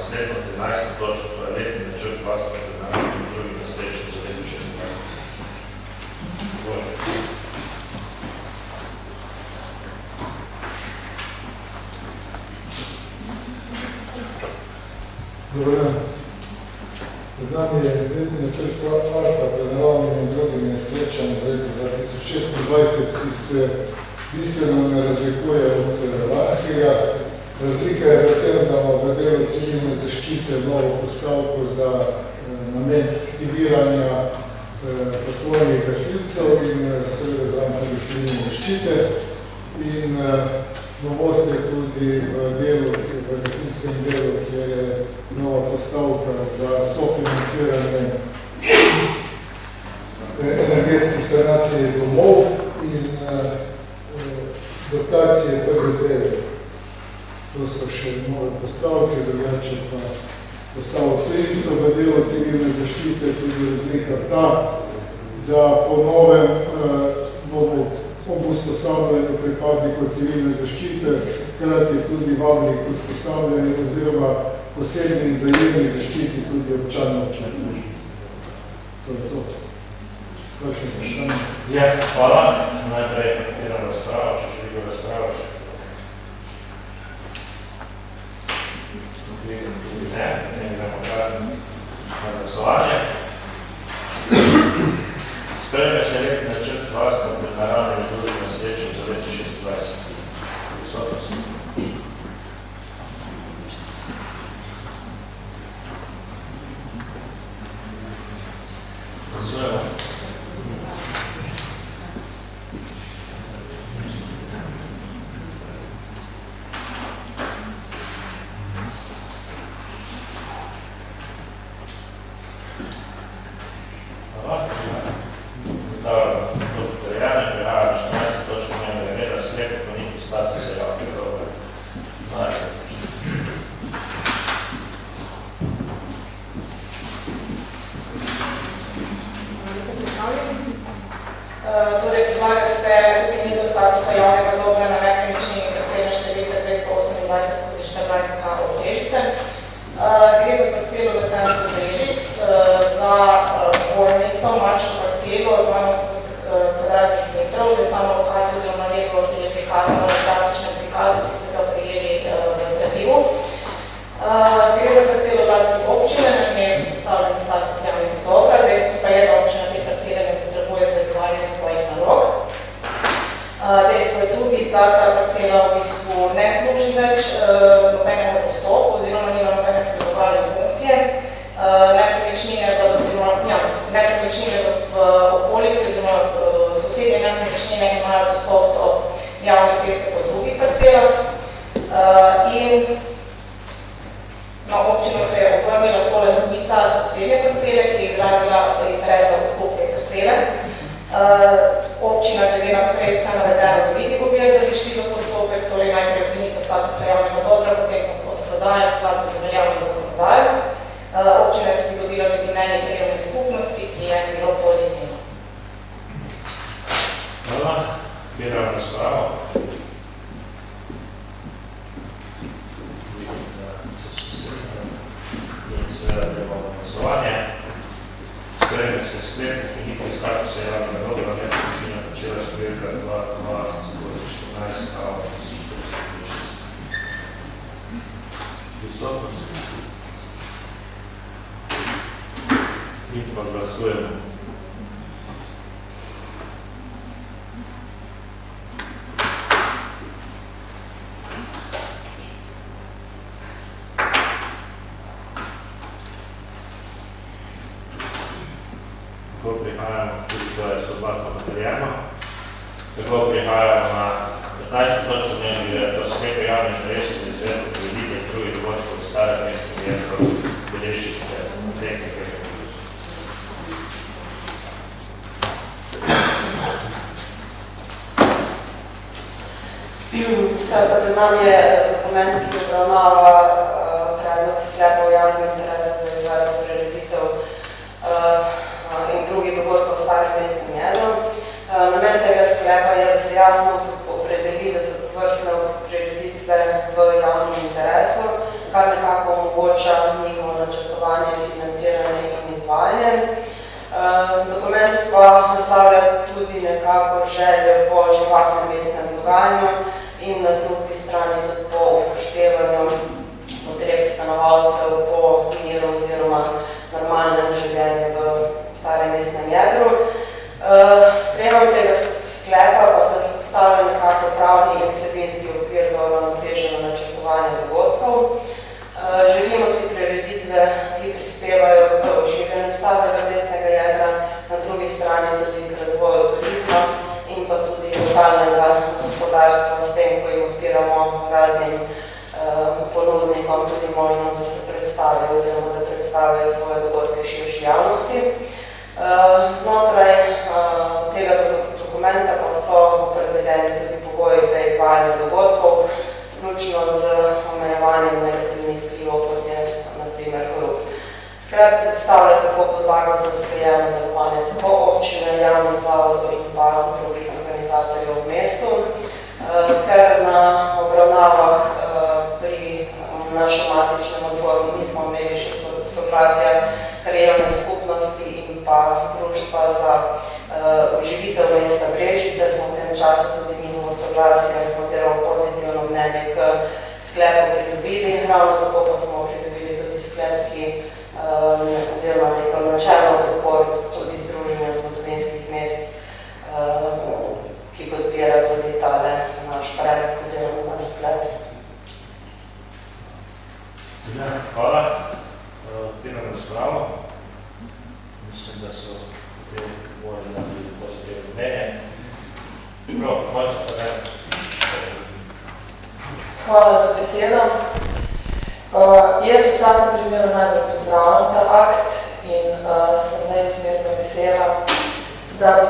naslednjo 13. točko, to je letni načrt vlastne denarja in drugih naslednjih za 2016. Dobro, pred nami je letni načrt varstva pred naravnimi in drugimi nesrečami za leto 2026, ki se bistveno ne razlikuje od lanskega. Razlika je v tem, da imamo v delu civilne zaščite novo postavko za namen aktiviranja poslovnih gasilcev in seveda za tudi civilne zaščite. In novost je tudi v gasilskem delu, kjer je nova postavka za sofinanciranje energetskih sanacij domov in dotacije PGD. To so še nove postavke, drugače pa postavok vse isto v delu civilne zaščite, tudi razlika ta, da po novem bomo ob usposabljanju pripadnikov civilne zaščite, krati tudi vabnik usposabljanju oziroma posebni in zajemni zaščiti tudi občanov Črnožice. To je to. Skočne vprašanje. Ja, hvala. Najprej idem razpravo, če želim razpravati. Ne, gremo kar na glasovanje. Spremlja se letni načrt varstva pred naravnimi in drugimi nesrečami za 2026. Prisotnost. Glasujemo. Torej, predlaga se ukinitev statusa javnega dobra na nepremičnini parcelne številke 228/14 KO Brežice. Gre za parcelo v centru Brežic, za bolnico, manjšo parcelo, 82 kvadratnih metrov, za samo lokacijo oziroma lepo, ki je prikazano v grafičnem prikazu, ki ste ga prijeli v gradivu. Gre za parcelo vlastne občine, na njej je vzpostavljen status javnega dobra, dejstvo pa je, da občina te parcele ne potrebuje za izvajanje svojih nalog. Dejstvo je tudi, da ta parcela v bistvu ne služi več nobenemu postopku oziroma nima nobene pozovalne funkcije. Nepremičnine v okolici oziroma sosednje nepremičnine imajo dostop do javne ceste po drugih parcelah. In občina se je obrnila svoja lastnica sosednje parcele, ki je izrazila interes za odkup te parcele. Občina glede naprej vse navedeno v vidi pobije, da bi šli v postopek, torej najprej ukinitev statusa javnega dobra, potem odprodaja v skladu z veljavno zakonodajo. Občina je tudi dobila tudi mnenje krajevne skupnosti, ki je bilo pozitivno. Hvala. Odpiram razpravo. Seveda gremo na glasovanje. Sprejme se sklep ukinitev statusa javnega dobra na nepremičnini parcela številka 228/14 KO 1430. Prisotnost. In pa glasujemo. Tako prihajamo, tudi to je soglasno potrjeno. Tako prihajamo na 15. točko dnevnega reda, to sklep javne interese za izvedbo prireditev drugih dogodkov v starem mestu Jerko Beležice, tehnike. Skratka, pred nami je dokument, ki obravnava predlog sklepa o javnem interesu za izvedbo prireditev in drugih dogodkov v starem mestnem jedru. Namen tega sklepa je, da se jasno opredeli, da so tovrstne prireditve v javnem interesu, kar nekako omogoča omogoča njihovo načrtovanje, financiranje in izvajanje. Dokument pa naslavlja tudi nekako željo po živahnem mestnem dogajanju in na drugi strani tudi po upoštevanju potreb stanovalcev po miru oziroma normalnem življenju v starem mestnem jedru. Sprejemom tega sklepa pa se vzpostavlja nekako pravni in vsebinski okvir za uravnoteženo načrtovanje dogodkov. Želimo si prireditve, ki prispevajo k oživljanju starega mestnega jedra, na drugi strani tudi k razvoju turizma in pa tudi lokalnega gospodarstva, s tem, ko jim odpiramo raznim ponudnikom tudi možnost, da se predstavijo oziroma da predstavijo svoje dogodke širši javnosti. Znotraj tega dokumenta pa so opredeljeni tudi pogoji za izvajanje dogodkov, vključno z omejevanjem negativnih vplivov, kot je na primer hrup. Sklep predstavlja tako podlago za sprejemno delovanje tako občine, javnih zavodov in pa drugih organizatorjev v mestu, ker na obravnavah pri našem matičnem odboru nismo imeli še soglasja krajevne skupnosti in pa društva za oživitev mesta Brežice, smo v tem času tudi njihovo soglasje oziroma pozitivno mnenje k sklepu pridobili. Ravno tako pa smo pridobili tudi sklep, ki oziroma neko načelno podporo tudi Združenja zgodovinskih mest, ki podpira tudi tale naš predlog oziroma naš sklep. Hvala. Odpiram razpravo. Mislim, da so potem govorili na tudi pozitivno mnenje. Mojca, pa ne. Hvala za besedo. Jaz v vsakem primeru najbolj pozdravljam ta akt in sem neizmerno vesela, da bo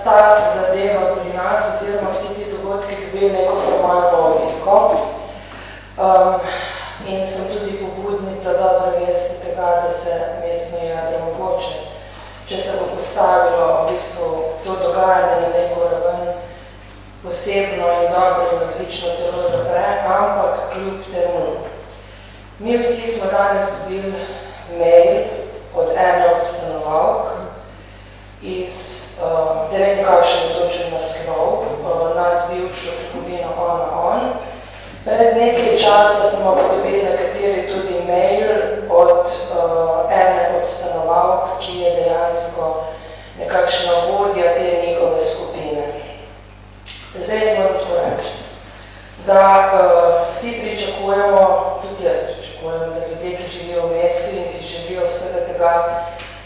ta zadeva pri nas oziroma vsi ti dogodki dobil neko formalno obliko. In sem tudi pobudnica dobre vesti tega, da se mestno jedro mogoče, če se bo postavilo v bistvu to dogajanje na neko raven posebno in dobro in odlično celo zapre, ampak kljub temu. Mi vsi smo danes dobili mail od ene od stanovalk iz, ne vem kakšen točen naslov, nad bivšo trgovino On. Pred nekaj časa smo dobili nekateri tudi mail od ene od stanovalk, ki je dejansko nekakšna vodja te njihove skupine. Zdaj smo to reči, da vsi pričakujemo, tudi jaz pričakujem, da ljudje, ki živijo v mestu in si želijo vsega tega,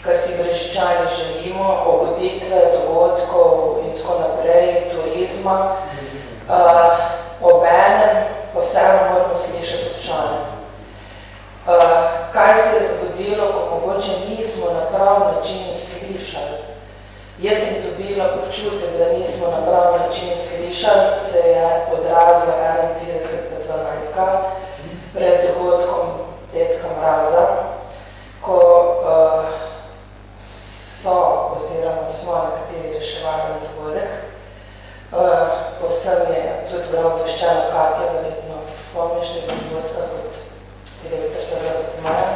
kar si Brežičani želimo, obuditve, dogodkov in tako naprej, turizma, obenem pa vseeno moramo slišati občane. Kaj se je zgodilo, ko mogoče nismo na prav način slišali? Jaz sem dobila občutek, da nismo na prav način slišali, se je odrazilo 31.12. pred dogodkom Tetka Mraza, ko so oziroma smo nekateri reševali dogodek. Povsem je tudi bila obveščena Katja, verjetno spomniš tega dogodka kot direktor Sredi maja.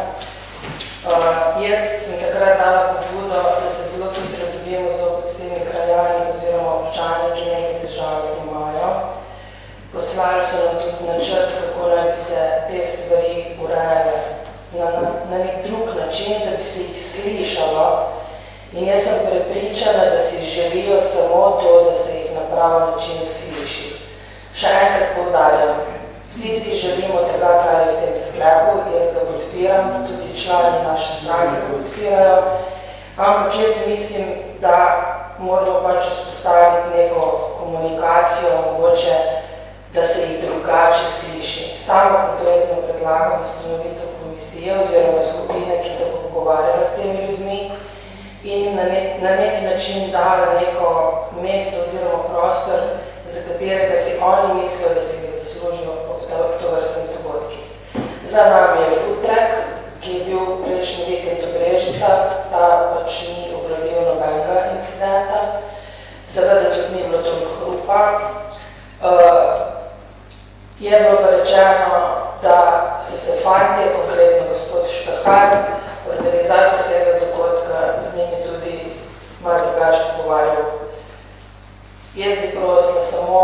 Jaz sem takrat dala pobudo, da se zelo hitro dobimo zopet s temi krajani oziroma občani, ki nekaj težave imajo. Poslali so nam tudi načrt, kako naj bi se te stvari urejale na nek drug način, da bi se jih slišalo. In jaz sem prepričana, da si želijo samo to, da se jih na prav način sliši. Še enkrat poudarjam, vsi si želimo tega, kar je v tem sklepu, jaz ga podpiram, tudi člani naše stranke ga podpirajo, ampak jaz mislim, da moramo pač vzpostaviti neko komunikacijo, mogoče, da se jih drugače sliši. Samo konkretno predlagam ustanovitev komisije oziroma skupine, ki se bo pogovarjala s temi ljudmi, in na nek način dala neko mesto oziroma prostor, za katerega si oni mislijo, da si ga zaslužijo ob tovrstnih dogodkih. Za nami je food truck, ki je bil prejšnji vikend v Brežicah, ta pač ni obrodil nobenega incidenta, seveda tudi ni bilo toliko hrupa. Je bilo pa rečeno, da so se fantje, konkretno kar organizator tega dogodka z njimi tudi malo drugače pogovarjal. Jaz bi prosila samo,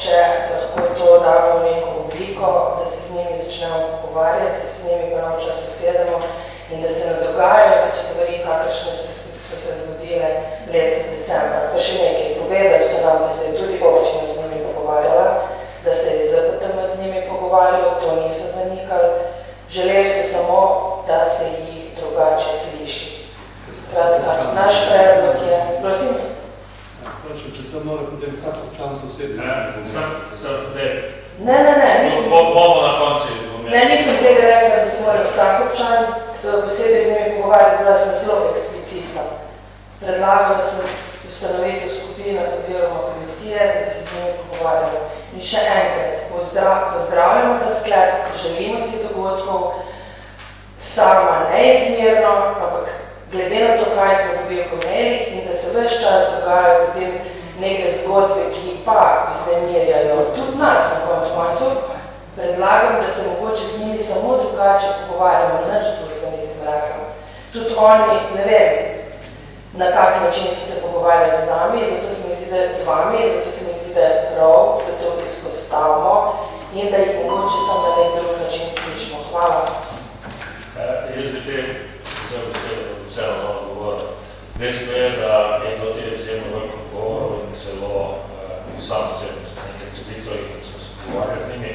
če lahko to damo v neko obliko, da se z njimi začnemo pogovarjati, da se z njimi prav čas usedemo in da se ne dogajajo stvari, kakršne so se zgodile letos decembra. Pa še nekaj, povedali so nam, da se je tudi občina z njimi pogovarjala, da se je ZPTM z njimi pogovarjal, to niso zanikali. Želeli so samo, da se jih drugače sliši. Skratka, naš predlog je, prosim. Če sem mora potem vsak občan posebej. Ne, nisem. Bomo na konci. Ne, nisem tega rekla, da se mora vsak občan posebej z njimi pogovarjati, bila sem zelo eksplicitna. Predlagam, da sem ustanovitev skupine oziroma komisije, da bi se z njimi pogovarjali. In še enkrat, pozdravljamo ta sklep, želimo si dogodkov, sama neizmerno, ampak glede na to, kaj smo dobili po mailih in da se ves čas dogajajo potem neke zgodbe, ki pa vznemirjajo tudi nas na koncu, predlagam, da se mogoče z njimi samo drugače pogovarjamo, nič drugega nisem rekla. Tudi oni, ne vem, na kak način so se pogovarjali z nami, zato se mi zdi, da z vami, zato se mi zdi, da je prav, da to izpostavimo in da jih mogoče samo na nek drug način slišimo. Hvala. Jaz bi te vseeno malo govoril. Dejstvo je, da je bilo te izjemno veliko govorov in celo sam osebno s nekaj celico in smo se pogovarjali z njimi.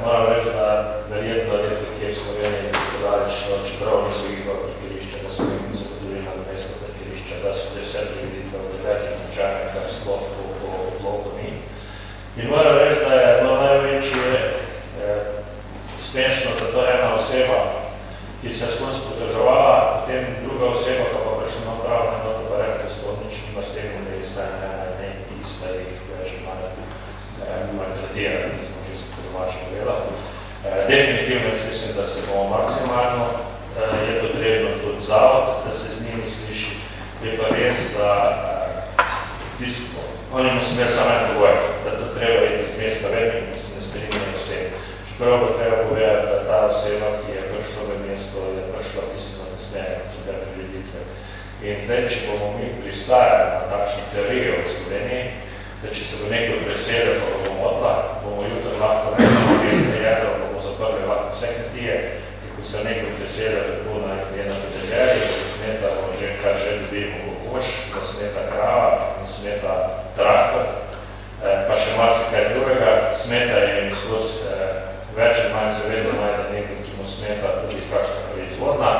Moram reči, da verjetno leto, ki je v Sloveniji gospodarično, čeprav niso igla parkirišča, da so jim zagotovili na mesto parkirišča, da so te vse prividite v velikih načajnih, kar sploh po odlogu ni. In moram reči, da je bilo največje smešno, da to je ena oseba, ki se je skozi poteževala, potem druga oseba, ki pa prišla na upravno enoto, pa rekla, da sploh nič nima s tem, da je ista ne ista jih več malo maltretirali, ki smo že po domačem gledali. Definitivno mislim, da se bomo maksimalno, je potrebno tudi zavod, da se z njimi sliši. Je pa res, da oni mu smer samo en pogoj, da to treba iti z mesta ven in da se ne strinjajo vse. Čeprav bo treba povedati, da ta oseba, ki je prišla v mesto, je prišla bistveno kasneje od vse prireditve. In zdaj, če bomo mi pristajali na takšno teorijo v Sloveniji, da če se bo nekdo preselil, pa bomo motla, bomo jutro lahko nekaj jedro, bomo zaprli lahko vse kmetije, ko se nekdo preselil, tako na eno podeželje, da smeta že kar že dobimo kokoš, da smeta krava, da smeta traktor, pa še marsikaj drugega, smeta jim skozi več in manj se vedno najde nekaj, ki mu smeta tudi kakšna proizvodna.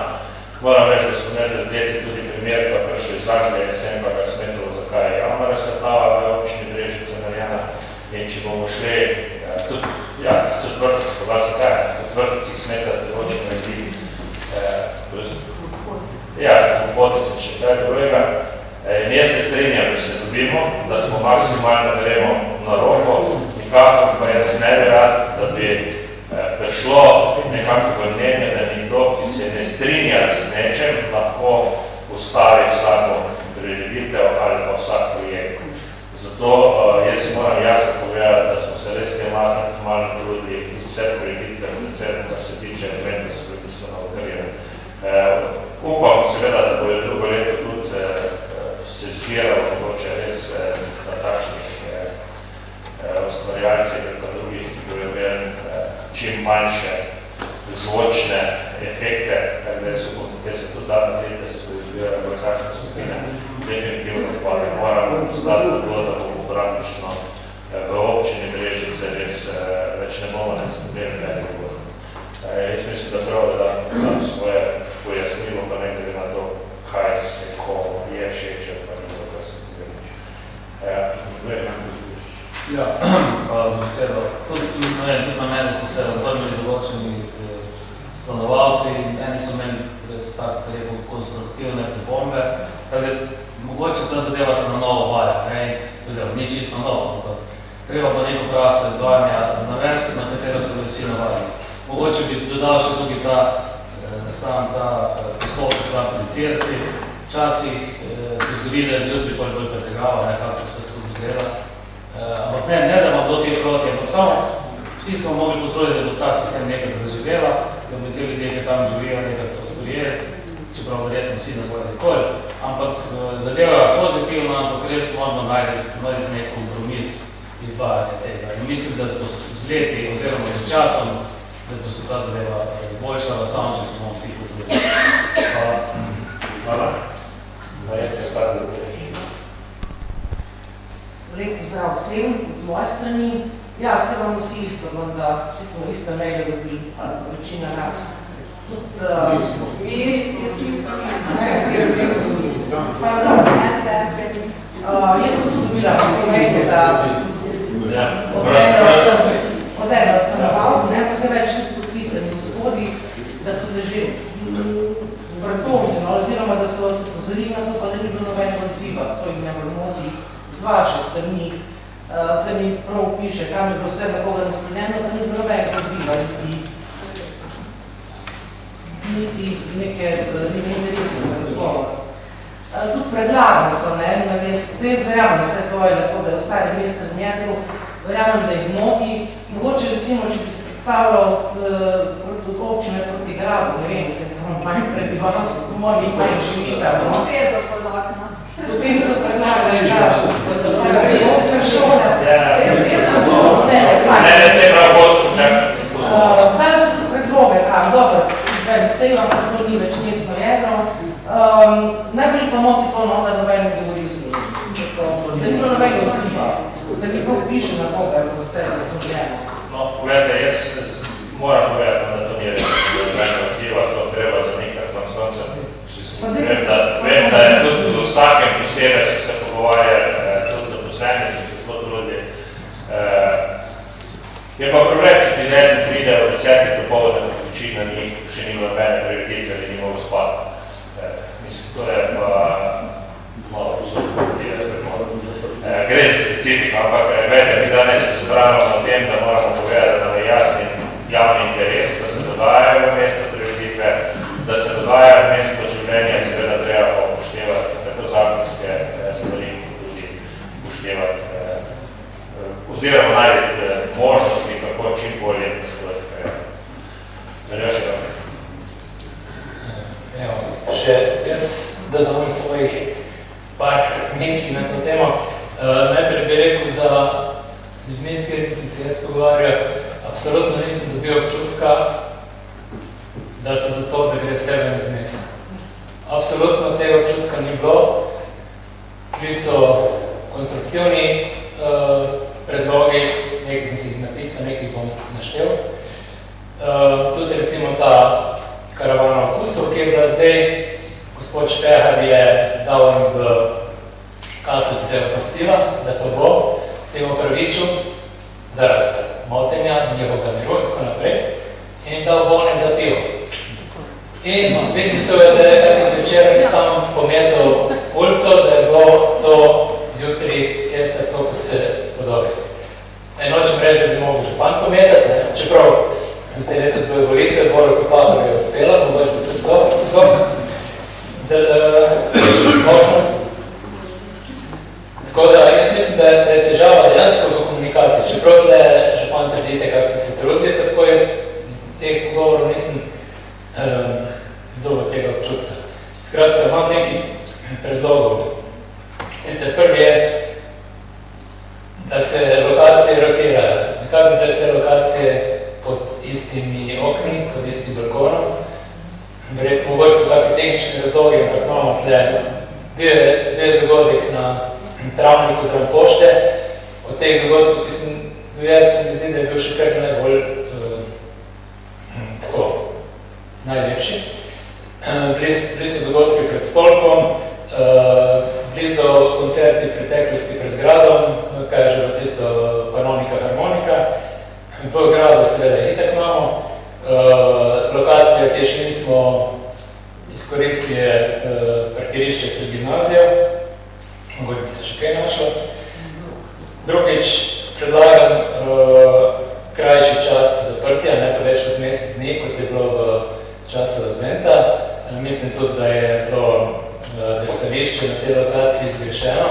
Moram reči, da smo nekaj vzeti tudi primer, pa prišel iz Anglije, sem pa ga smetalo, zakaj je javna razsvetava v občini Brežice narejena. In če bomo šli, tudi vrtec, pa vas kaj, tudi vrtecih smeta določene ljudi. Popote se še kaj drugega. In jaz se strinjam, da se dobimo, da smo maksimalno gremo na roko, nikako pa jaz ne bi rad, da bi prišlo nekako v mnenje, da nekdo, ki se ne strinja z nečem, lahko ustavi vsako prireditev ali pa vsak projekt. Zato jaz si moram jasno povedati, da smo se res te malo trudili vse prireditve, predvsem, kar se tiče eventov, ki so na okarjeni. Upam seveda, da bojo drugo leto tudi se zbiralo, mogoče res na takšnih ustvarjalcih ali pa drugih, ki bojo imeli čim manjše zvočne efekte, da se tudi da narediti, da se bojo zbirali v kakšne skupine. Definitivno pa ne moramo postati to, da bomo praktično v občini Brežice res več ne bomo nastavili nekaj. Jaz mislim, da prav, da dam svoje pojasnilo, pa ne glede na to, kaj se komu je všeče, pa ne to, kar se tudi Ja, hvala za besedo. Tudi na mene so se vrnili določeni stanovalci in eni so meni res tako rekel konstruktivne pripombe. Mogoče ta zadeva se na novo vaja, oziroma ni čisto novo, ampak treba pa neko prakso izvajanja navesti, na katero so vsi navadili. Mogoče bi dodal še tudi sam ta postopek aplicirati. Včasih se zgodi, da je zjutraj bolj pretegava, kako vse skupaj gleda. Ampak ne, da imam do tega proti, ampak samo vsi smo mogli potruditi, da bo ta sistem nekaj zaživela, da bo te ljudje, ki tam živijo, nekaj izboljšala, samo če se bomo vsi pozorili. Hvala. Hvala. Najlepše ostati v tej. Lep pozdrav vsem, z moje strani. Ja, se vam vsi isto, da vsi smo iste mega dobili, večina nas. Jaz sem tudi dobila pomenge, da od ene od stanovalk, ne pa kaj več tudi podpisani gospodi, da so se že pretožili, oziroma da so vas upozorili na to, pa da ni bilo nobenega odziva. To jim ne moti z vaše strani. Tle mi prav piše, kam je bilo vse na koga naslovljeno, pa ni bilo nobenega odziva, niti neke interese na razgovor. Tudi predlagam so, zdaj verjamem vse to je lepo, da je ostali mesta v jedru, verjamem, da jih moti. Mogoče recimo, če bi se predstavljal od občine proti gradu, ne vem, ker imam manj prebivalcev, po mojem manj živita. Potem so predlagali, da se osnovna šola, jaz sem zelo vse Ne, se prav bod, kaj so tu predloge, dobro, sej vam to ni več mestno jedro. Najbolj pa moti to, da noben ne govori z njim. Da ni bilo nobenega odziva, da mi prav piše na koga, da vse razumljeno. No, povedajte, jaz moram povedati, da to ni nobenega odziva, to treba zanikati vam s koncem. Vem, da je tudi v vsakem posebej, če se pogovarja, tudi zaposleni, se zelo trudi. Je pa problem, če ti ne pride v 10. dopoldne, ko večina njih še ni nobene prioritete ali ni mogel spati. Mislim, to je pa malo posebno. Gre za specifiko, ampak mi danes razpravljamo o tem, da moramo povedati, da nam je jasen javni interes, da se dogajajo v mesto prioritete, da se dogajajo v mesto življenja, seveda treba pa upoštevati tako zakonske stvari, tudi upoštevati oziroma najti možnosti, kako čim bolje poslovati. Veljaš ga? Še jaz dodam svojih par misli na to temo. Najprej bi rekel, da s ljudmi, s katerimi sem se jaz pogovarjal, absolutno nisem dobil občutka, da so za to, da gre vse ven iz mesta. Absolutno tega občutka ni bilo. Bili so konstruktivni predlogi, nekaj sem si jih napisal, nekaj bom naštel. Tudi recimo ta karavana okusov, ki je bila zdaj, gospod Štehar je dal v kaslice opustila, da to bo, se jim opravičil zaradi motenja, njegovega miru in tako naprej in jim dal bone za pivo. In vidni so, da je zvečer sam pometal ulico, da je bilo to zjutri cesta tako, ko se spodobi. Nočem reči, da bi mogel župan pometati, čeprav zdaj letos bojo volitve, Boru Topadu je uspela, mogoče bi tudi to možno. Tako da jaz mislim, da je težava dejansko v komunikaciji. Čeprav tle župan trdite, kak ste se trudili, pa tako jaz teh pogovorov nisem dobil tega občutka. Skratka, imam nekaj predlogov. Sicer prvi je, da se lokacije rotirajo. Zakaj bi bile vse lokacije pod istimi okni, pod istim balkonom? Mogoče so kakšni tehnični razlogi, ampak imamo tle. Bil je dogodek na travniku zraven pošte. Od teh dogodkov, ki sem bil jaz, se mi zdi, da je bil še kar najbolj najlepši. Bili so dogodki pred stolkom, bili so koncerti preteklosti pred gradom, kaj je že v tisto panonika, harmonika. V gradu seveda itak imamo. Lokacija, ki še nismo izkoristili, je parkirišče pred gimnazijo. Mogoče bi se še kaj našlo. Drugič, predlagam krajši čas zaprtja, ne pa več kot mesec dni, kot je bilo v času adventa. Mislim tudi, da je to drsališče na tej lokaciji zgrešeno,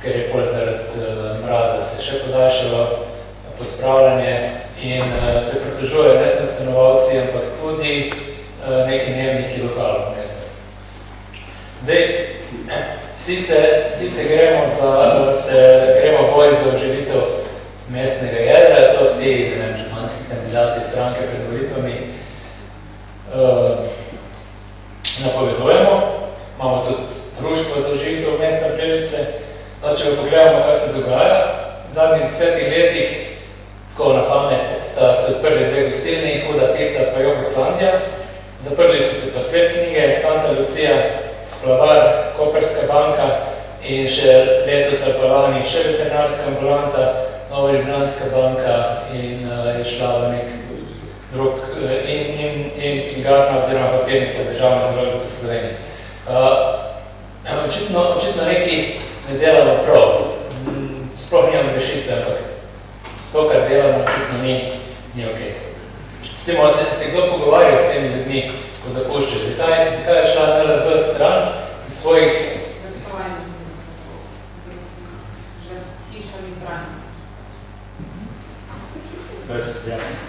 ker je pol zaradi mraza se še podaljšalo pospravljanje in se pritožujejo ne samo stanovalci, ampak tudi neki dnevniki lokalov v mestu. Zdaj, vsi se gremo boj za oživitev mestnega jedra, to vsi županski kandidati stranke pred volitvami Zaprli so se pa Svet knjige, Santa Lucija, Splavar, Koperska banka in še letos ali pa lani še veterinarska ambulanta, Nova Ljubljanska banka in je šla v nek drug in knjigarna oziroma papirnica državne založbe v Sloveniji. Očitno neki ne delamo prav. Sploh nimamo rešitve, ampak to, kar delamo, očitno ni okej. Recimo, se kdo pogovarja s temi ljudmi, ko zapuščajo? Zakaj je šla NLB stran iz svojih...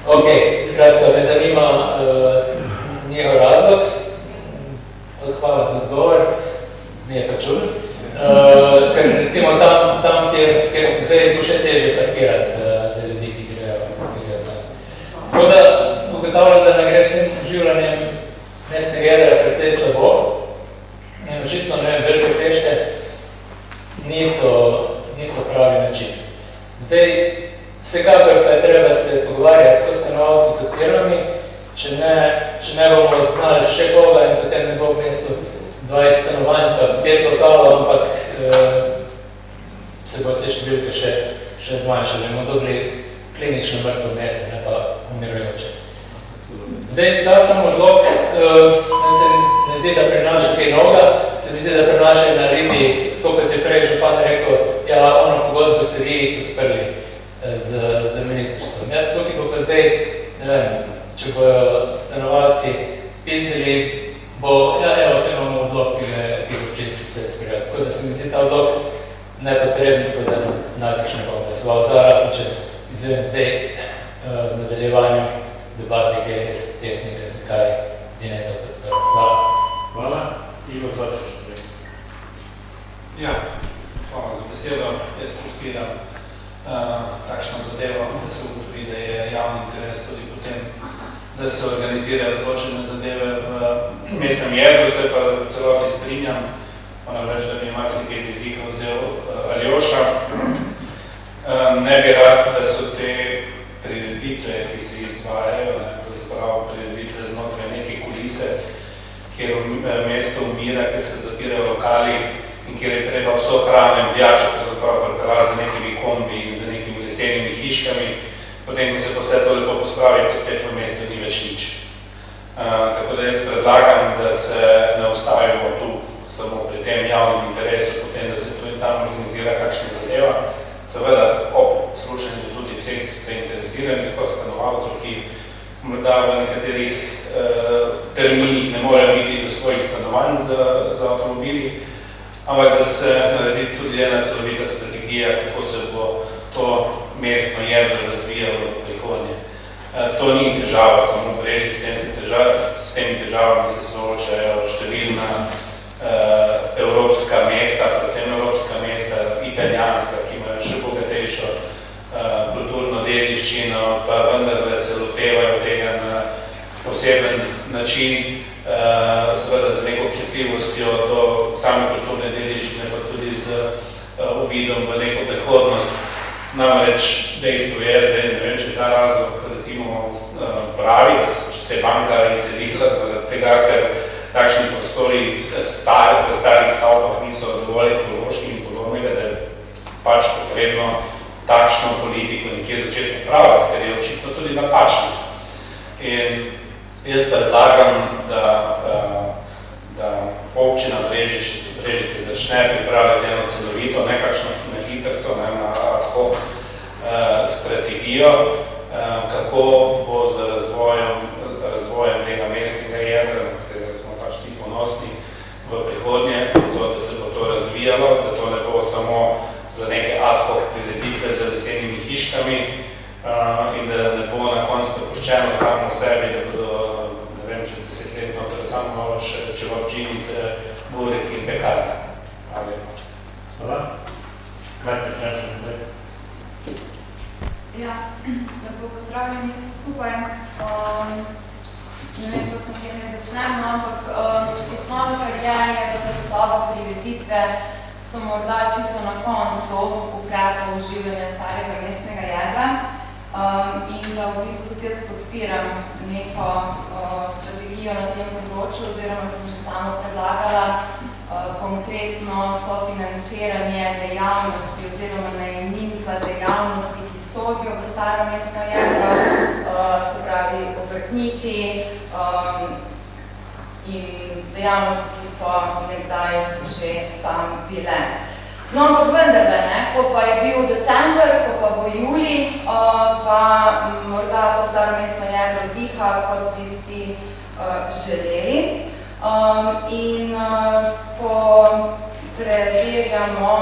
Ok, skratka, me zanima njegov razlog. Hvala za odgovor, mi je pa čudno. Recimo tam kjer smo zdaj bo še težje parkirati za ljudi, ki grejo tam. Tako da ugotavljam, da ne gre s tem življanjem mestnega jedra precej slabo. In očitno, ne vem, velike peške niso pravi način. Zdaj, vsekakor pa je treba se pogovarjati tako stanovalci kot firmami, če ne bomo odnali še koga in potem ne bo v mestu 20 stanovanj, pa 5 lokalov, ampak se bo te številke še zmanjšali. Bomo dobili klinično mrtvo mesto, ne pa umirujoče. Zdaj, ta sam odlog se ne zdi, da prinaša kaj novega, se mi zdi, da prinaša na liniji, tako kot je prej župan rekel, ja, ono pogodbo ste vi odprli z ministrstvom. Ja, tukaj bo pa zdaj, ne vem, če bojo stanovalci pizdili, bo, ja, evo, vse imamo odlog, ki ga občinski svet sprejel. Tako da se mi zdi ta odlog nepotrebni, tako da najprej ne bom glasoval za, če izvedem zdaj v nadaljevanju debate, ki je res tehnike, zakaj je ne to podprl. Hvala. Hvala. Ivo Zvršič. Ja, hvala za besedo. Jaz podpiram takšno zadevo, da se ugotovi, da je javni interes tudi potem, da se organizirajo določene zadeve v mestnem jedru, se pa celoti strinjam. Moram reči, da bi marsikaj iz jezika vzel Aljoša. Ne bi rad, da so te prireditve, ki se izvajajo, pravzaprav prireditve znotraj neke kulise, kjer mesto umira, kjer se zapirajo lokali in kjer je treba vso hrano in pijačo pravzaprav pripeljati za nekimi kombi in za nekimi lesenimi hiškami, potem, ko se pa vse to lepo pospravi, pa spet v mestu ni več nič. Tako da jaz predlagam, da se ne ustavimo tu samo pri tem javnem interesu, potem, da se tu in tam organizira kakšna zadeva. Seveda ob slušanju tudi vseh zainteresiranih stanovalcev, ki morda v nekaterih terminih ne morejo biti do svojih stanovanj za avtomobili, ampak da se naredi tudi ena celovita strategija, kako se bo to mestno jedro razvijalo v prihodnje. To ni težava samo v Brežici, s temi težavami se soočajo številna evropska mesta, predvsem evropska mesta, italijanska, ki imajo še bogatejšo kulturno dediščino, pa vendar se lotevajo tega na poseben način, seveda z neko občutljivostjo do same kulturne dediščine, pa tudi z uvidom v neko prihodnost. Namreč dejstvo je, zdaj ne vem, če ta razlog recimo pravi, da se je banka izselila zaradi tega, ker takšni prostori v starih stavbah niso dovolj ekološki in podobnega, da je pač potrebno takšno politiko nekje začeti popravljati, ker je očitno tudi napačno. In jaz predlagam, da občina Brežice začne pripravljati eno celovito, nekakšno na hitrco, na ad hoc strategijo, kako bo z razvojem tega mestnega jedra, na katerega smo pač vsi ponosni v prihodnje, da se bo to razvijalo, da to ne bo samo za neke ad hoc prireditve z lesenimi hiškami in da ne bo na koncu prepuščeno samo v sebi, da bodo, ne vem, čez 10 let notri samo še čevapčinice, burek in pekarne. Hvala. Kaj še nekaj? Ja, lepo pozdravljeni vsi skupaj. Ne vem, točno kje ne začnem, ampak osnovno kar je, da zagotovo prireditve so morda čisto na koncu ukrepov oživljanja starega mestnega jedra. in da v bistvu tudi jaz podpiram neko strategijo na tem področju, oziroma sem že sama predlagala konkretno sofinanciranje dejavnosti oziroma najemnin za dejavnosti, ki sodijo v staro mestno jedro, se pravi obrtniki in dejavnosti, ki so nekdaj že tam bile. No, ampak vendarle, ko pa je bil december, ko pa bo julij, pa morda to staro mestno jedro diha, kot bi si želeli. In ko prelegamo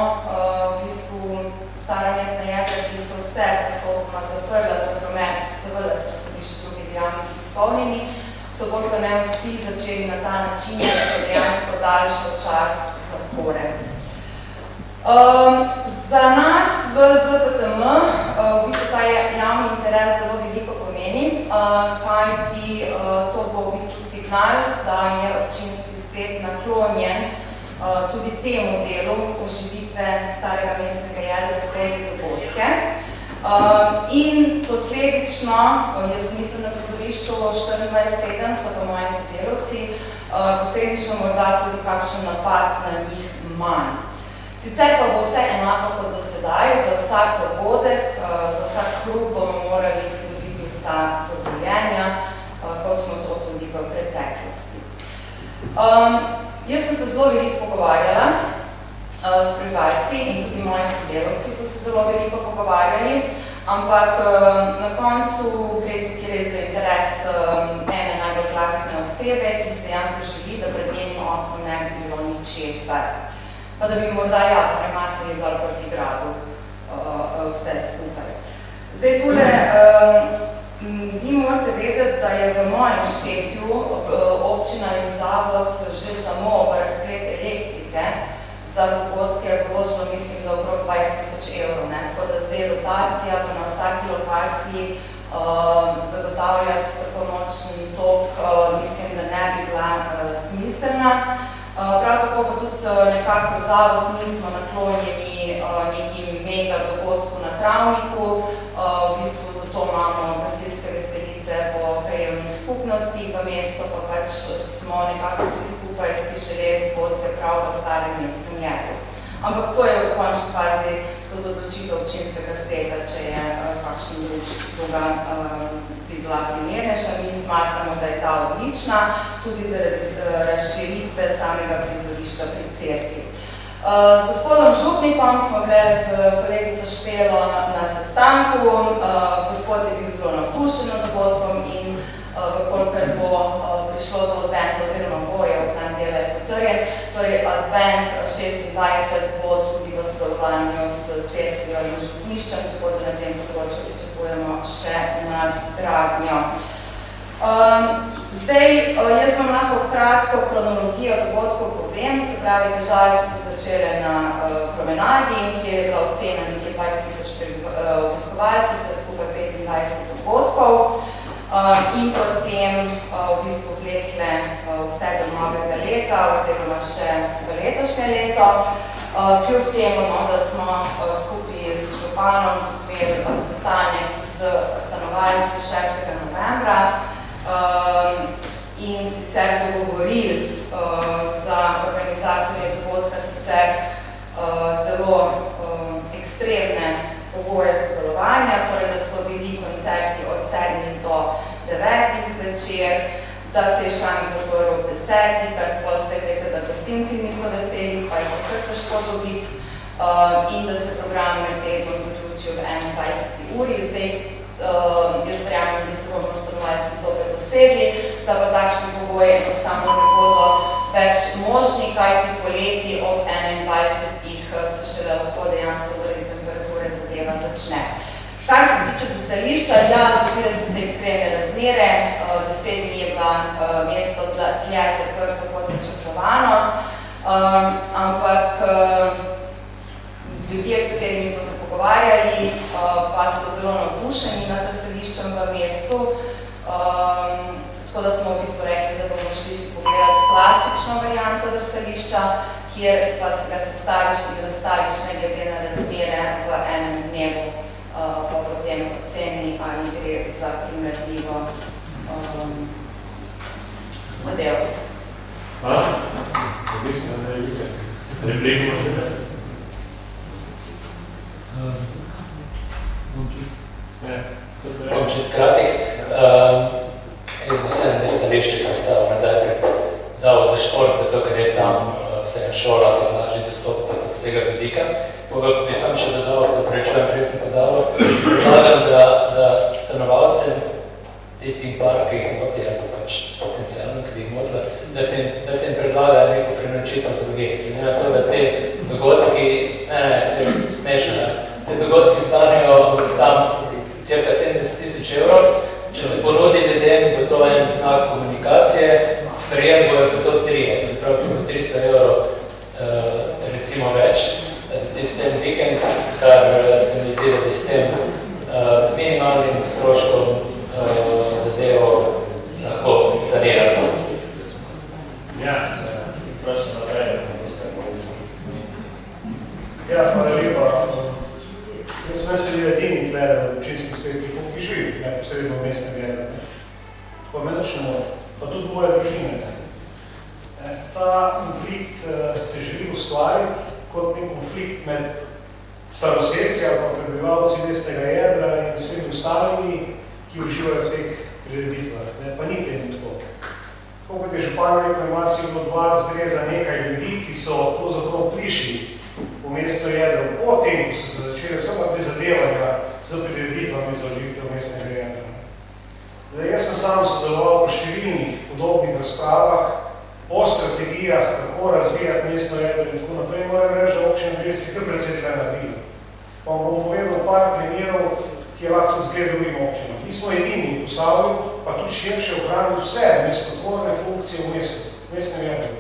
v bistvu stara mestna jedra, ki so se postopoma zaprla za promet, seveda, ker so bili še drugi dejavniki izpolnjeni, so bolj pa ne vsi začeli na ta način, da so dejansko daljšal čas zapore. Za nas v ZPTM v bistvu ta javni interes zelo veliko pomeni, kajti to bo v bistvu signal, da je občinski svet naklonjen tudi temu delu oživitve starega mestnega jedra skozi dogodke. In posledično, jaz nisem na prizorišču 24/7, so pa moji sodelavci, posledično morda tudi kakšen napad na njih manj. Sicer pa bo vse enako kot do sedaj, za vsak dogodek, za vsak krug bomo morali pridobiti vsa dovoljenja, kot smo to tudi v preteklosti. Jaz sem se zelo veliko pogovarjala s prebivalci in tudi moji sodelavci so se zelo veliko pogovarjali, ampak na koncu gre tukaj res za interes ene najbolj glasne osebe, ki se dejansko želi, da pred njenim oknom ne bi bilo ničesar. Pa da bi morda premaknili dol proti gradu vse skupaj. Zdaj tule, vi morate vedeti, da je v mojem štetju občina in zavod že samo v razplet elektrike za dogodke vložilo, mislim, da okrog 20.000 evrov. Tako da zdaj rotacija pa na vsaki lokaciji zagotavljati tako močni tok, mislim, da ne bi bila smiselna. Prav tako pa tudi nekako zavod nismo naklonjeni nekim mega dogodku na Travniku, v bistvu zato imamo gasilske veselice po krajevnih skupnosti, v mesto pa pač smo nekako vsi skupaj si želeli dogodke prav v starem mestnem jedru. Ampak to je v končni fazi tudi odločitev občinskega sveta, če je kakšen druga bi bila primernejša. Mi smatramo, da je ta odlična, tudi zaradi razširitve samega prizorišča pri cerkvi. S gospodom Župnikom smo bili z kolegico Špelo na sestanku, gospod je bil zelo navdušen nad dogodkom in kolikor bo prišlo do adventa, oziroma bo je od nam dela je potrjen, torej advent 26 bo tudi v sodelovanju s cerkvijo in župniščem, tako da na tem področju pričakujemo še nadgradnjo. Zdaj, jaz vam lahko kratko kronologijo dogodkov povem, se pravi, težave so se začele na promenadi, kjer je bila ocena nekje 20.000 obiskovalcev, vse skupaj 25 dogodkov. In potem v bistvu vlekle vse do novega leta oziroma še v letošnje leto. Kljub temu, da smo skupaj z županom imeli sestanek z stanovalci 6. novembra in sicer dogovorili za organizatorje dogodka sicer zelo ekstremne pogoje sodelovanja, torej da so bili koncerti od 7 do 9 zvečer, da se je šank zaprl ob 10, kar pa spet rekli, da gostinci niso veseli, pa jih kar težko dobiti in da se program med tednom zaključil v 21. uri. Zdaj, jaz verjamem, da se bomo stanovalci zopet dosegli, da pa takšni pogoji enostavno ne bodo več možni, kajti poleti ob 21 se šele lahko dejansko zaradi temperature zadeva začne. Kar se tiče dostališča, ja, zgodile so se ekstremne razmere, 10 dni je bila mesto dlje zaprto kot načrtovano, ampak ljudje, s katerimi smo se pogovarjali, pa so zelo navdušeni nad dostališčem v mestu, tako da smo v bistvu rekli, da bomo šli si pogledati plastično varianto drsališča, kjer pa se ga sestaviš in razstaviš ne glede na razmere v enem dnevu, pa potem oceni, zadevo. Hvala. Repliko še ne? Bom čist kratek. Jaz bo vse na stališče, kar stavil nazaj pred Zavod za šport, zato ker je tam vse šola, da lažje dostopno tudi z tega vidika. Boga bi sam še dodal, se prečujem, prej sem pozabil, predlagam, da stanovalcem tistih par, ki jih moti, ali pač potencijalno, ki jih motila, da se jim predlaga neko prenočitev drugih. Glede na to, da te dogodki, se smešno, te dogodki stanejo tam cirka 70 000 evrov, če se ponudi ljudem, bo to en znak komunikacije, sprejem bojo pa to 3, se pravi 300 evrov recimo več za tisten vikend, kar se mi zdi, da bi s tem z minimalnim stroškom zadevo lahko saniramo. Ja, prosim naprej. Ja, hvala lepa. Jaz sem se edini tle v občinskih svetih, ki živi neposredno v mestnem jedru. Tako me nič ne moti. Pa tudi moje družine. Ta konflikt se želi ustvariti kot nek konflikt med staroselci ali pa prebivalci mestnega jedra in vsemi ostalimi, ki uživajo v teh prireditvah. Pa ni temu tako. Tako kot je župan rekel, ima si od vas gre za nekaj ljudi, ki so pravzaprav prišli v mesto jedro po tem, ko so se začeli vsega prizadevanja z prireditvami za oživitev mestnega jedra. Jaz sem sam sodeloval v številnih podobnih razpravah o strategijah, kako razvijati mestno jedro in tako naprej. Moram reči, da občina Bistrica kar precej tle naredila. Pa bom povedal par primerov, ki je lahko zgled drugim občinam. Mi smo edini v Posavju, pa tudi širše ohranili vse mestotvorne funkcije v mestu, v mestnem jedru.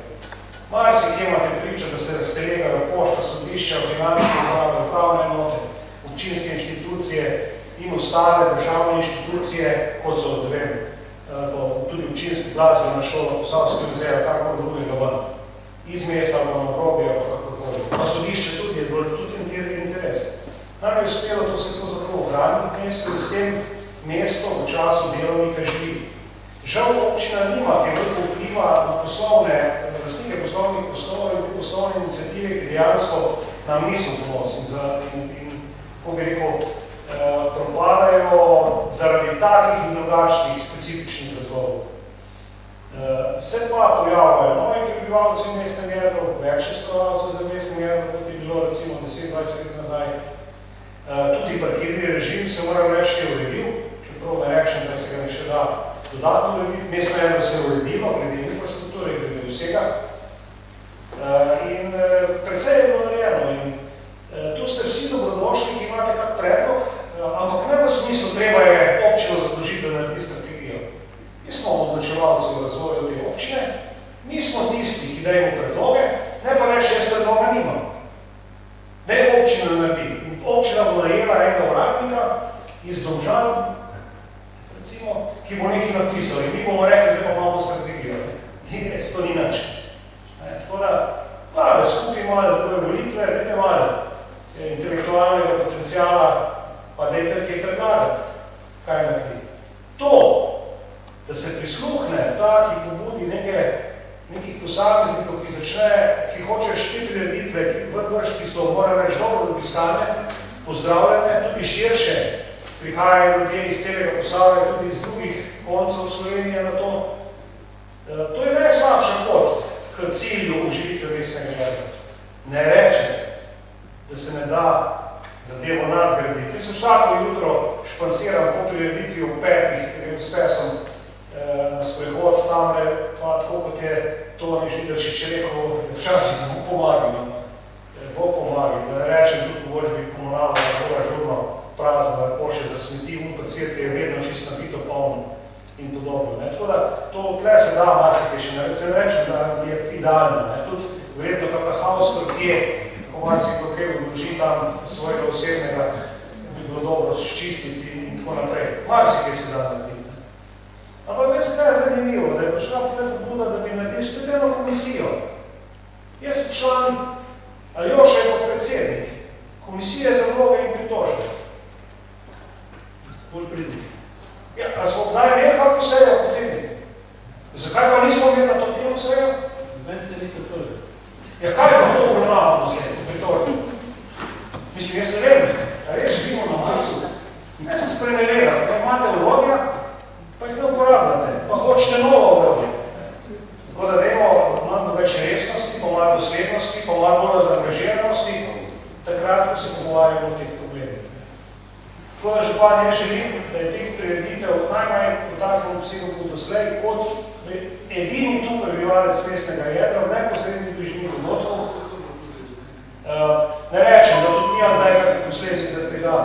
Marsikje imate priča, da se raztelegajo pošta, sodišča, finančne uprave, upravne enote, občinske inštitucije in ostale državne inštitucije, kot so, da vem, tudi občinski glasbena šola, Posavski muzej, tako drugega ven. Iz mesta ali na obrobje, kakorkoli. Pa sodišče tudi je bilo tudi interes. Nam je uspelo to se pravzaprav ohraniti v mestu in s tem mesto v času delovnika živi. Žal občina nima, ki veliko vpliva na poslovne, lastnike poslovnih prostorov in te poslovne iniciative, ki dejansko nam niso ponos in kako bi rekel, propadajo zaradi takih in drugačnih specifičnih razlogov. Se pa pojavljajo novi prebivalci v mestnem jedru, večji stanovalcev za mestnem jedru, kot je bilo recimo 10-20 let nazaj. Tudi parkirni režim se moram reči je uredil, čeprav ne rečem, da se ga ne še da dodatno urediti. Mestno jedro se je uredilo, glede infrastrukture, glede vsega. In precej je bilo narejeno. In tu ste vsi dobrodošli, ki imate kak predlog, ampak ne v smislu, treba je občino zadolžiti, da naredi strategijo. Mi smo odločevalci v razvoju te občine, mi smo tisti, ki dajemo predloge, ne pa reči, jaz predloga nimam. Ne občina naredi. In občina bo najela enega uradnika iz Domžal, recimo, ki bo nekaj napisal in mi bomo rekli, da pa imamo strategijo. Ni res, to ni nič. Tako da, da skupaj malo, da bojo volitve, dajte malo intelektualnega potencijala, pa dajte kaj predlagati, kaj naredi. To, da se prisluhne taki pobudi nekih posameznikov, ki hočeš te prireditve, ki v vršti so, moram reči, dobro obiskane, pozdravljene, tudi širše prihajajo ljudje iz celega Posavja, tudi iz drugih koncev Slovenije na to. To je najslabša pot k cilju uživitve mestnega jedra. Ne reče, da se ne da zadevo nadgraditi. Jaz se vsako jutro španciram po prireditvi v 5, grem s pesom na sprehod tamle, pa tako kot je Toni Židršič rekel, včasih bo pomagali. Bo pomagali, da ne rečem tudi v Vožbi komunalna, da žurno prazna, da pošle za smeti, cirke je vedno čisto nabito polno in podobno. Tako da to tle se da marsikaj še, se ne rečem, da je idealno. Tudi verjetno kakva haustor, ki je, ko marsikaj vloži tam svojega osebnega, bi bilo dobro čistiti in tako naprej. Marsikaj se da narediti. Ampak veste, kaj je zanimivo, da je prišla pobuda, da bi naredili spet eno komisijo. Jaz sem član, Aljoša je kot predsednik, komisije za vloge in pritožbe. Bolj pridi. Ja, a smo kdaj imeli kako sejo predsednik? Zakaj pa nismo imel na to temo sejo? Meni se ni pritožil. Ja, kaj pa to obravnavamo zdaj, pritožbo? Mislim, jaz ne vem, a res živimo na Marsu. Ne se spreneverate, pa imate urodja, pa jih ne uporabljate, pa hočete novo urodje. Tako da dajmo malo več resnosti, pa malo doslednosti, pa malo bolj zaangažiranosti, takrat, ko se pogovarjamo o teh problemih. Tako da župan, jaz želim, da je teh prireditev najmanj v takem obsegu kot doslej, kot edini tu prebivalec mestnega jedra v neposredni bližini dogodkov. Ne rečem, da tudi nijam nekakvih posledic za tega,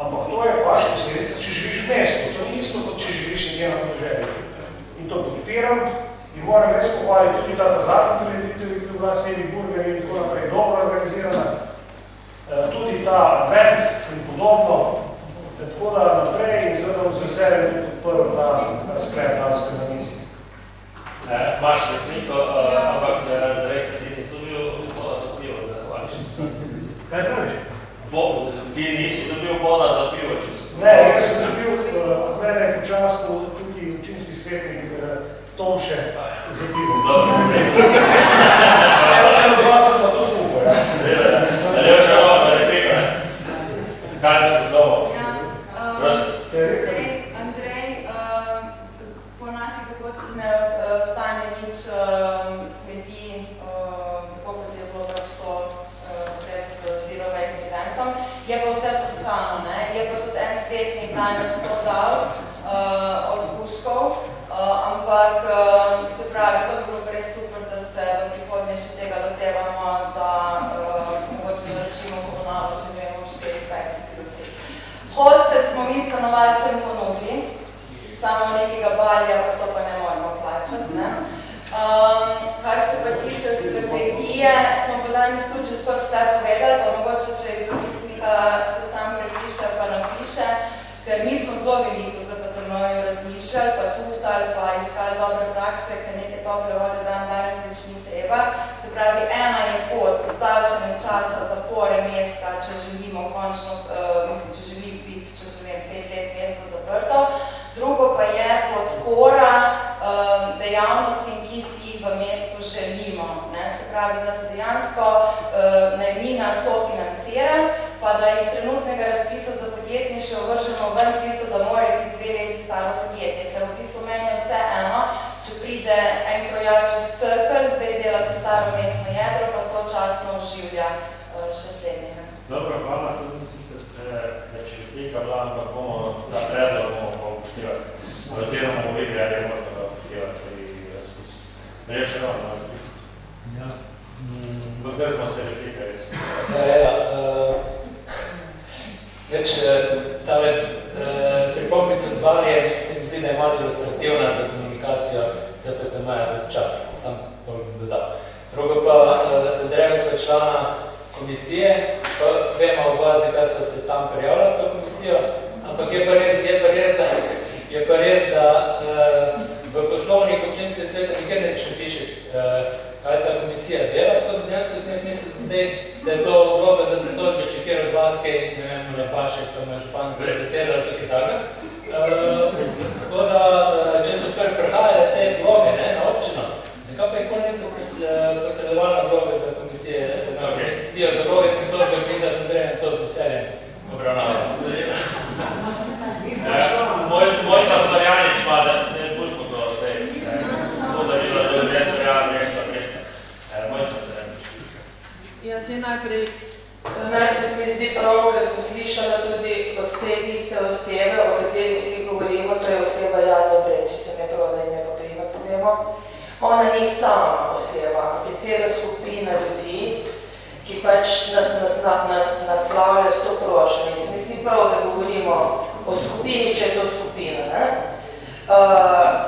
ampak to je pač posledica, če živiš v mestu. To ni isto, kot če živiš nekje na podeželju. In to podpiram in moram res pohvaliti tudi ta zakon prireditev, ki je bila s temi burgerji in tako naprej dobro organizirana. Tudi ta advent in podobno. Tako da naprej in seveda z veseljem tudi podprl ta sklep danske na mizi. Maš repliko, ampak rekli, ti nisi dobil boda za pivo, da hvališ. Kaj praviš? Ti nisi dobil boda za pivo, če se Ne, jaz sem dobil od mene počastu tudi občinski svetnik Tomše za pivo. Dobro. Eno dva sem pa tudi upal, ja. Levo še dobro, repliko, ne? Kaj se ti zelo? Prosim. Andrej, po naših dogodkih ne ostane nič smeti, tako kot je bilo pač to pred Zero Waste eventom. Je pa vse poscano, ne? Je pa tudi en svetnik danes to dal od Puškov, ampak se pravi, to bi bilo prej super, da se v prihodnje še tega lotevamo, da mogoče naročimo komunalo, že ne vemo, 4-5 jutri. Hostel smo mi stanovalcem ponudili, samo nekega balja, pa to pa ne moramo plačati, ne? Kar se pa tiče strategije, smo pa danes tudi že skoro vse povedali, pa mogoče, če iz zapisnika se sam prepiše pa napiše, ker mi smo zelo veliko za PTM-ju razmišljali, pa tuhtali, pa iskali dobre prakse, ker neke tople vode danes več ni treba. Se pravi, ena je pot zdaljšanjem časa zapore mesta, če želimo končno, mislim, če želi biti, če se vem, 5 let mesto zaprto. Drugo pa je podpora dejavnostim, ki si jih v mestu želimo. Se pravi, da se dejansko najemnina sofinancira, pa da iz trenutnega razpisa za podjetništvo vržemo ven tisto, da mora biti 2 leti staro podjetje. Ker v bistvu meni je vse eno, če pride en krojač iz Cerkelj, zdaj dela to staro mestno jedro, pa sočasno oživlja še slednjega. Dobro, hvala. Če replika bila, ampak bomo ta predlog bomo pa upoštevati. Oziroma bomo videli, ali je možno ga upoštevati pri razpisu. Rešeno, no? Ja. Držimo se replika, res. Več, ta pripombica z Balije se mi zdi, da je malo ilustrativna za komunikacijo za PTM-ja za čakaj, sam toliko dodal. Drugo pa, Andreja sva člana komisije, pa vemo oba, zakaj sva se tam prijavila v to komisijo, ampak je pa res, da v poslovniku občinskega sveta nikjer ne piše, kaj ta komisija dela, tako da dejansko s tem smislu zdaj, da je to vloga za pritožbe, če kjer od vas kaj, ne vem, ne paše, pa ima župan za besedo ali kaj takega. Tako da, če so prehajale te vloge na občino, zakaj pa je kol niste posredovalna vloga za komisijo za vloge pritožbe, ki da se drejem to z veseljem obravnavamo? Moj pa Marjanič pa, da se ne puško to zdaj. To da bilo, da je nešto. Moj pa Marjanič. Ja, zdaj najprej se mi zdi prav, ker sem slišala tudi od te iste osebe, o kateri vsi govorimo, to je oseba Janja Brečica, ne prav, da ime pa primer povemo. Ona ni sama oseba, ampak je cela skupina ljudi, ki pač nas naslavlja s to prošnjo. Se mi zdi prav, da govorimo o skupini, če je to skupina.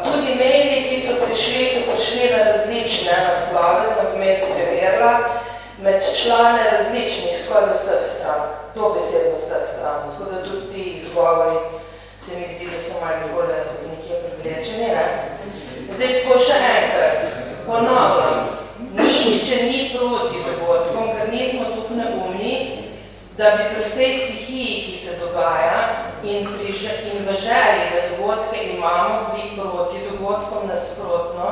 Tudi maili, ki so prišli na različne naslove, sem vmes preverila, med člane različnih, skoraj vseh strank, dobesedno vseh strank, tako da tudi ti izgovori se mi zdi, da so malo bolj nekje privlečeni. Zdaj, tako še enkrat, ponavljam, nihče ni proti dogodkom, ker nismo tukaj neumni, da bi pri vsej stihiji, ki se dogaja in v želji, da dogodke imamo, bili proti dogodkom nasprotno,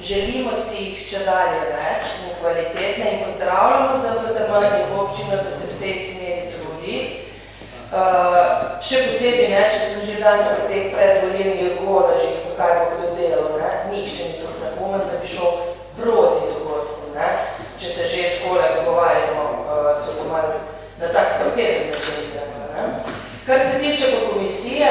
Želimo si jih če dalje več in kvalitetne in pozdravljamo ZPTM in občino, da se v tej smeri trudi. Še posebej, če smo že danes v teh predvolilnih govoržih, pa kaj bo kdo delal, nihče ni tako nadvomen, da bi šel proti dogodku, če se že takole pogovarjamo tudi malo na tak poseben način. Kar se tiče pa komisije,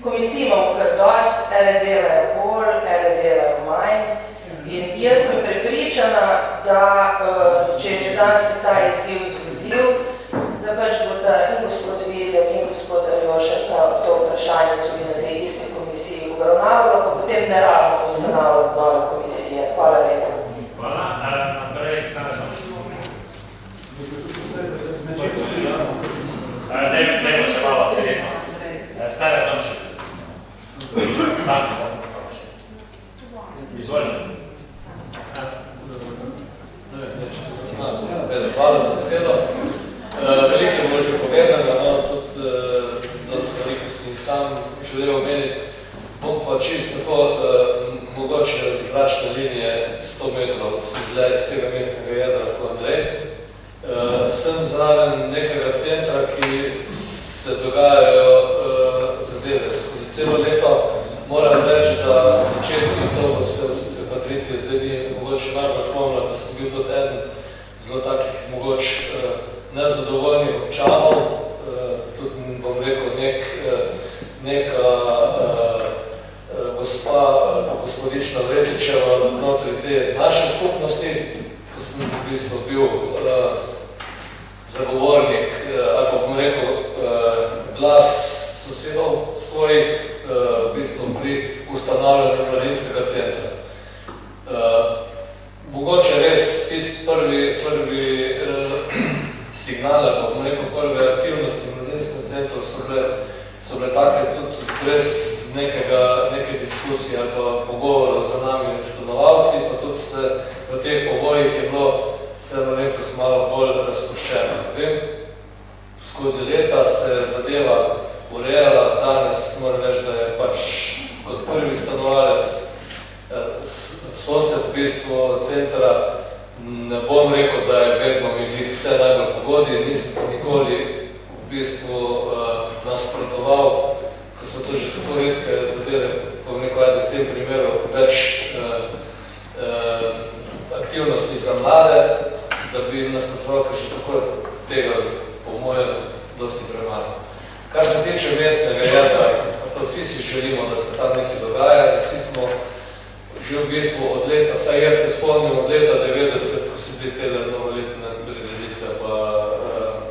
komisiji imamo kar dost, ene delajo bolj, ene delajo manj. In jaz sem prepričana, da če je že danes se ta izziv zgodil, da pač bodo in gospod Vizjak in gospod Aljoša to vprašanje tudi na tej isti komisiji obravnavalo, pa potem ne rabimo ustanavljati nove komisije. Hvala lepa. Hvala. Naprej, Stane Tomšek. Dajmo se malo prijetno. Stane Tomšek. Izvolite. Hvala za besedo. Veliko je bilo že povedano, tudi na stvari, ki sem jih sam želel omeniti. Bom pa čisto tako, mogoče zračne linije 100 metrov sem dlje iz tega mestnega jedra kot Andrej. Sem zraven nekega centra, ki se dogajajo zadeve skozi celo leto. Moram reči, da začetki to se Patricija zdaj ni mogoče najbolj spomnila, da sem bil tudi eden zelo takih mogoč nezadovoljnih občanov, tudi bom rekel neka gospodična Vretičeva znotraj te naše skupnosti, ko sem v bistvu bil zagovornik, ali pa bom rekel glas sosedov svojih, v bistvu pri ustanavljanju mladinskega centra. Mogoče res tisti prvi signal, ali pa bom rekel prve aktivnosti v mladinskem centru so bile take tudi brez neke diskusije ali pa pogovorov za nami stanovalci, pa tudi se v teh povojih je bilo vse letos malo bolj razpuščeno. Skozi leta se zadeva urejala, danes moram reči, da je pač kot prvi stanovalec sosed v bistvu centra, ne bom rekel, da je vedno mi vse najbolj pogodi, nisem nikoli v bistvu nasprotoval, ko so to že tako redke zadeve, bom rekel, v tem primeru več aktivnosti za mlade, da bi nasprotoval, ker že tako tega po mojem dosti premalo. Kar se tiče mestnega jedra, pa vsi si želimo, da se tam nekaj dogaja, vsi smo že v bistvu od leta, saj jaz se spomnim od leta 90, ko so bili tele novoletne prireditve pa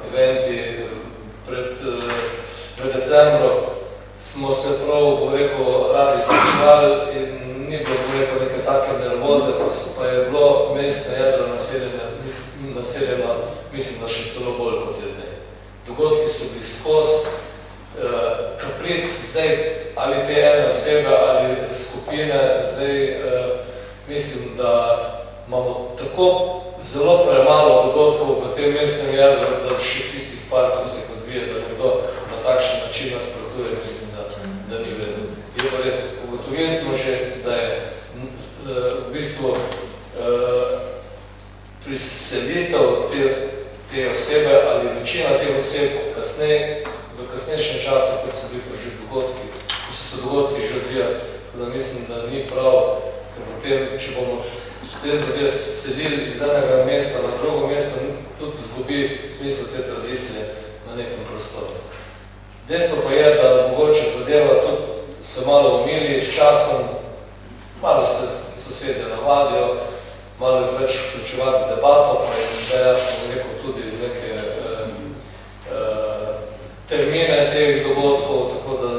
eventi pred decembrom, smo se prav, bom rekel, radi srečevali in ni bilo, bom rekel, neke take nervoze, pa je bilo mestno jedro naseljeno, mislim, da še celo bolj kot je zdaj. Dogodki so bili skozi, kapric zdaj, ali te ene osebe, ali skupine, zdaj mislim, da imamo tako zelo premalo dogodkov v tem mestnem jedru, da še tistih par, ko se odvije, da nekdo na takšen način nasprotuje, mislim, da ni vredno. Je pa res, ugotovili smo že, da je v bistvu priselitev te osebe ali večina teh oseb v kasnejšem času, kot so bili pa že dogodki, ko so se dogodki že odvijali, da mislim, da ni prav, ker potem, če bomo te zadeve selili iz enega mesta na drugo mesto, tudi zgubi smisel te tradicije na nekem prostoru. Dejstvo pa je, da mogoče zadeva tudi se malo umili s časom, malo se sosedje navadijo, malo več vključevati debato, pa je zdaj jasno rekel tudi neke termine teh dogodkov, tako da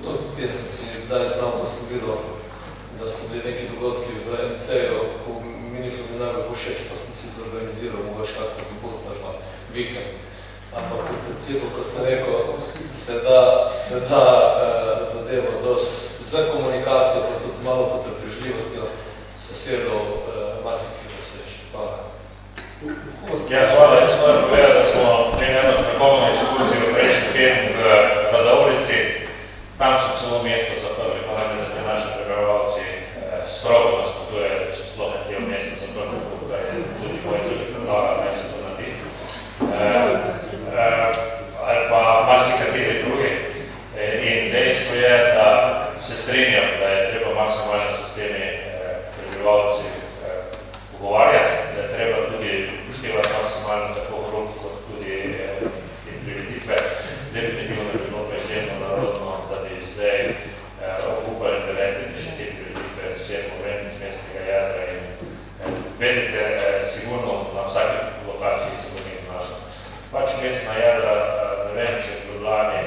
tudi jaz sem si daj znal, ko sem videl, da so bili neki dogodki v MC-ju, ko mi niso bili najbolj všeč, pa sem si zorganiziral mogoče kako dopust ali pa vikend. Ampak v principu, ko sem rekel, se da zadevo za komunikacijo, pa tudi z malo potrpežljivostjo sosedov marsikaj doseči. Hvala. Ja, hvala. Jaz moram povedati, da smo imeli eno strokovno ekskurzijo prejšnji teden v Radovljici. Tam so celo mesto zaprli, pa nam je, da te naši prebivalci strogo nasprotuje, da se sploh ne del mesta, zato da je tudi Mojca že predlagal, naj se to naredi. Ali pa marsikateri drugi. In dejstvo je, da se strinjam, da je treba maksimalno s temi prebivalci pogovarjati, da je treba tudi upoštevati maksimalno tako hrop, kot tudi prireditve. Definitivno bi bilo izjemno narodno, da bi zdaj okupali 9 še te prireditve svetlo ven iz mestnega jadra in vedite, sigurno na vsaki lokaciji se bo njih našel. Pač mestna jadra, ne vem, če v Ljubljani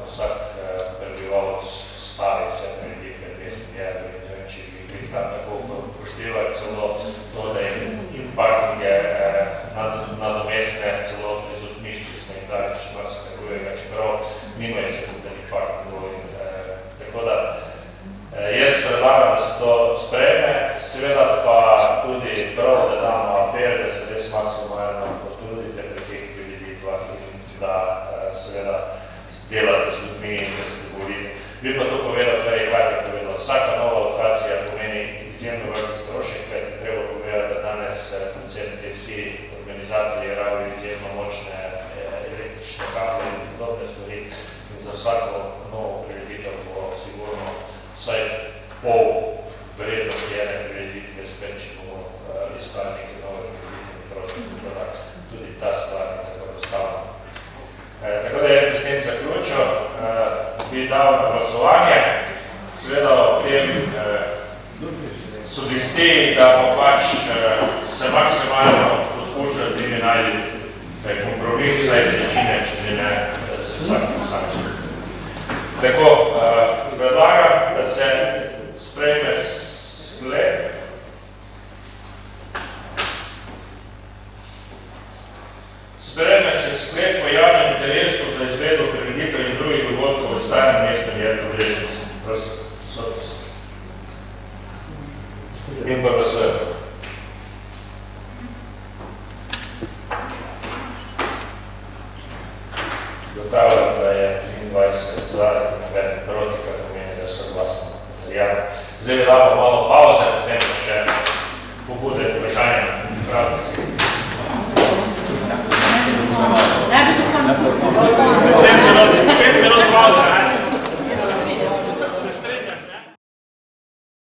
vsak prebivalec stavi vse prireditve mestnih jadra in ne vem, če bi tam tako upoštevali celo to, da in parkinge nadomestne, celo prizotmiščicne in dalje, če ima se nekojega, čeprav nimajo se kupenih parkingov. Tako da jaz predlagam, da se to sprejme, seveda pa tudi prav, da damo apel, da se res maksimalno potrudite pri teh prireditvah in da seveda delate z ljudmi in da se dogovorite. Bi pa to povedal, kaj je povedal. Vsaka nova lokacija pomeni izjemno velik strošek, kaj je treba povedati, da danes koncerti vsi organizatorji rabijo izjemno močne električne kable in podobne stvari. In za vsako novo prireditev bo sigurno vsaj pol vrednosti ene prireditve spet, če bomo iskali neke nove prireditve prostor, da tudi ta stvar je tako razstavljena. Tako da jaz bi s tem zaključil, bi dal na glasovanje, seveda o tem sugestiji, da bo pač se maksimalno poskušal z njimi najti kompromis, saj z večine, če ne z vsakim posameznikom. Tako, predlagam, da se sprejme sklep. Sprejme se sklep o javnem interesu za izvedbo prireditev in drugih dogodkov v starem mestnem jedru Brežice. Prosim, sodnost. In pa glasujemo.